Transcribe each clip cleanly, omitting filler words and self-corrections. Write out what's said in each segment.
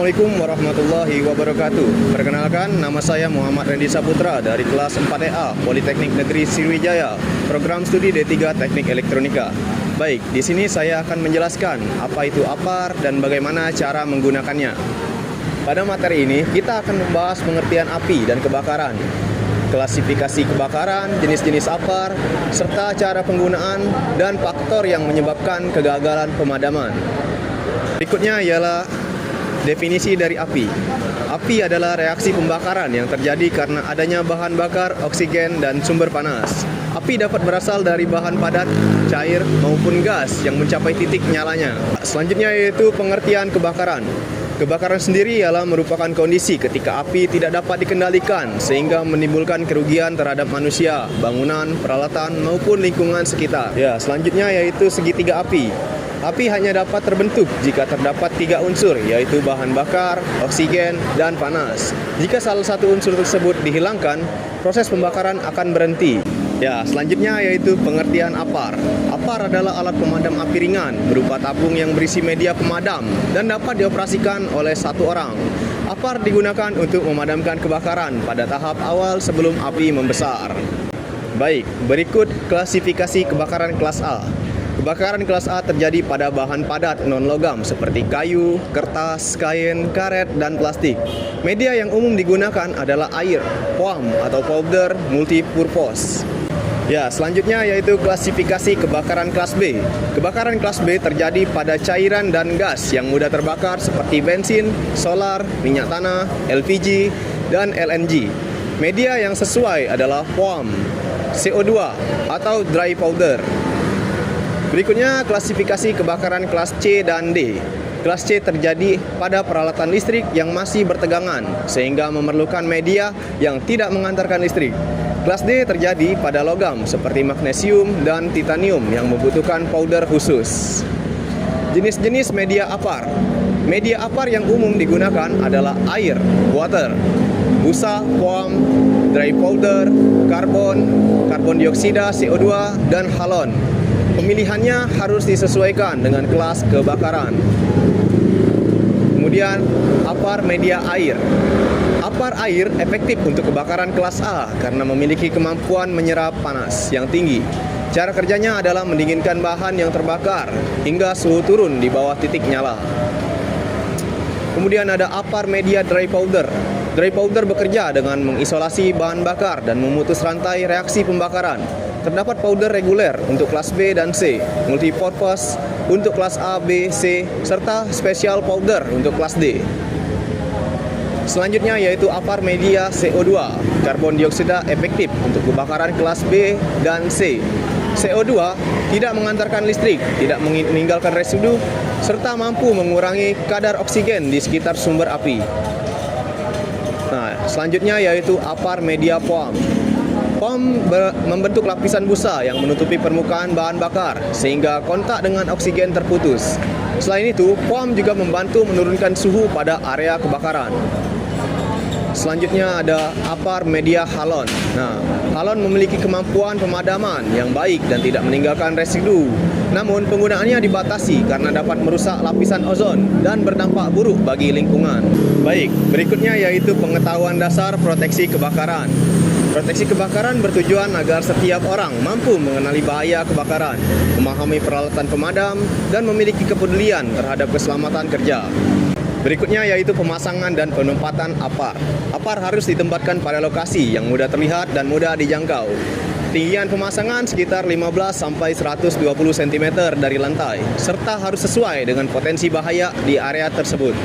Assalamualaikum warahmatullahi wabarakatuh. Perkenalkan, nama saya Muhammad Randy Saputra dari kelas 4EA Politeknik Negeri Sriwijaya, program studi D3 Teknik Elektronika. Baik, di sini saya akan menjelaskan apa itu APAR dan bagaimana cara menggunakannya. Pada materi ini, kita akan membahas pengertian api dan kebakaran, klasifikasi kebakaran, jenis-jenis APAR, serta cara penggunaan dan faktor yang menyebabkan kegagalan pemadaman. Berikutnya ialah definisi dari api. Api adalah reaksi pembakaran yang terjadi karena adanya bahan bakar, oksigen, dan sumber panas. Api dapat berasal dari bahan padat, cair, maupun gas yang mencapai titik nyalanya. Selanjutnya yaitu pengertian kebakaran. Kebakaran sendiri ialah merupakan kondisi ketika api tidak dapat dikendalikan sehingga menimbulkan kerugian terhadap manusia, bangunan, peralatan, maupun lingkungan sekitar. Selanjutnya yaitu segitiga api. Api hanya dapat terbentuk jika terdapat 3 unsur, yaitu bahan bakar, oksigen, dan panas. Jika salah satu unsur tersebut dihilangkan, proses pembakaran akan berhenti. Selanjutnya yaitu pengertian APAR. APAR adalah alat pemadam api ringan berupa tabung yang berisi media pemadam dan dapat dioperasikan oleh satu orang. APAR digunakan untuk memadamkan kebakaran pada tahap awal sebelum api membesar. Baik, berikut klasifikasi kebakaran kelas A. Kebakaran kelas A terjadi pada bahan padat non-logam seperti kayu, kertas, kain, karet, dan plastik. Media yang umum digunakan adalah air, foam atau powder multipurpose. Selanjutnya yaitu klasifikasi kebakaran kelas B. Kebakaran kelas B terjadi pada cairan dan gas yang mudah terbakar seperti bensin, solar, minyak tanah, LPG, dan LNG. Media yang sesuai adalah foam, CO2, atau dry powder. Berikutnya klasifikasi kebakaran kelas C dan D. Kelas C terjadi pada peralatan listrik yang masih bertegangan sehingga memerlukan media yang tidak mengantarkan listrik. Kelas D terjadi pada logam seperti magnesium dan titanium yang membutuhkan powder khusus. Jenis-jenis media APAR. Media APAR yang umum digunakan adalah air, water, busa, foam, dry powder, karbon dioksida, CO2, dan halon. Pemilihannya harus disesuaikan dengan kelas kebakaran. Kemudian, APAR media air. APAR air efektif untuk kebakaran kelas A karena memiliki kemampuan menyerap panas yang tinggi. Cara kerjanya adalah mendinginkan bahan yang terbakar hingga suhu turun di bawah titik nyala. Kemudian ada APAR media dry powder. Dry powder bekerja dengan mengisolasi bahan bakar dan memutus rantai reaksi pembakaran. Terdapat powder reguler untuk kelas B dan C, multipurpose untuk kelas A, B, C, serta special powder untuk kelas D. Selanjutnya yaitu APAR media CO2, karbon dioksida efektif untuk kebakaran kelas B dan C. CO2 tidak mengantarkan listrik, tidak meninggalkan residu, serta mampu mengurangi kadar oksigen di sekitar sumber api. Selanjutnya yaitu APAR media foam. Foam membentuk lapisan busa yang menutupi permukaan bahan bakar sehingga kontak dengan oksigen terputus. Selain itu, foam juga membantu menurunkan suhu pada area kebakaran. Selanjutnya ada APAR media halon. Halon memiliki kemampuan pemadaman yang baik dan tidak meninggalkan residu. Namun penggunaannya dibatasi karena dapat merusak lapisan ozon dan berdampak buruk bagi lingkungan. Baik, berikutnya yaitu pengetahuan dasar proteksi kebakaran. Proteksi kebakaran bertujuan agar setiap orang mampu mengenali bahaya kebakaran, memahami peralatan pemadam, dan memiliki kepedulian terhadap keselamatan kerja. Berikutnya yaitu pemasangan dan penempatan APAR. APAR harus ditempatkan pada lokasi yang mudah terlihat dan mudah dijangkau. Tinggian pemasangan sekitar 15-120 cm dari lantai, serta harus sesuai dengan potensi bahaya di area tersebut.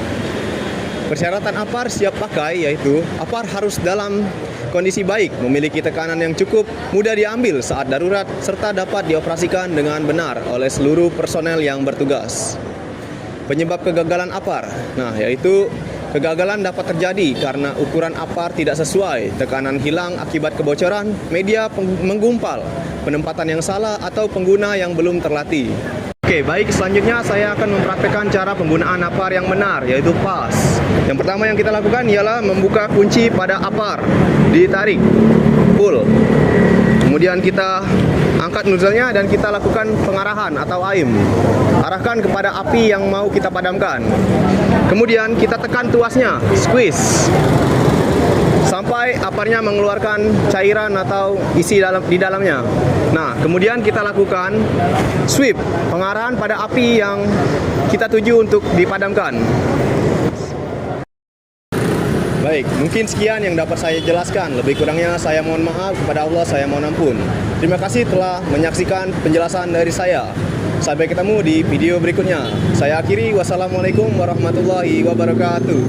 Persyaratan APAR siap pakai yaitu APAR harus dalam kondisi baik, memiliki tekanan yang cukup, mudah diambil saat darurat, serta dapat dioperasikan dengan benar oleh seluruh personel yang bertugas. Penyebab kegagalan APAR, yaitu kegagalan dapat terjadi karena ukuran APAR tidak sesuai, tekanan hilang akibat kebocoran, media menggumpal, penempatan yang salah, atau pengguna yang belum terlatih. Oke, baik, selanjutnya saya akan mempraktekkan cara penggunaan APAR yang benar, yaitu pas. Yang pertama yang kita lakukan ialah membuka kunci pada APAR, ditarik, pull. Kemudian kita angkat nozzle-nya dan kita lakukan pengarahan atau aim. arahkan kepada api yang mau kita padamkan. Kemudian kita tekan tuasnya, squeeze, sampai apinya mengeluarkan cairan atau isi di dalamnya. Nah, kemudian kita lakukan sweep, pengarahan pada api yang kita tuju untuk dipadamkan. Baik, mungkin sekian yang dapat saya jelaskan. Lebih kurangnya saya mohon maaf, kepada Allah saya mohon ampun. Terima kasih telah menyaksikan penjelasan dari saya. Sampai ketemu di video berikutnya. Saya akhiri, wassalamualaikum warahmatullahi wabarakatuh.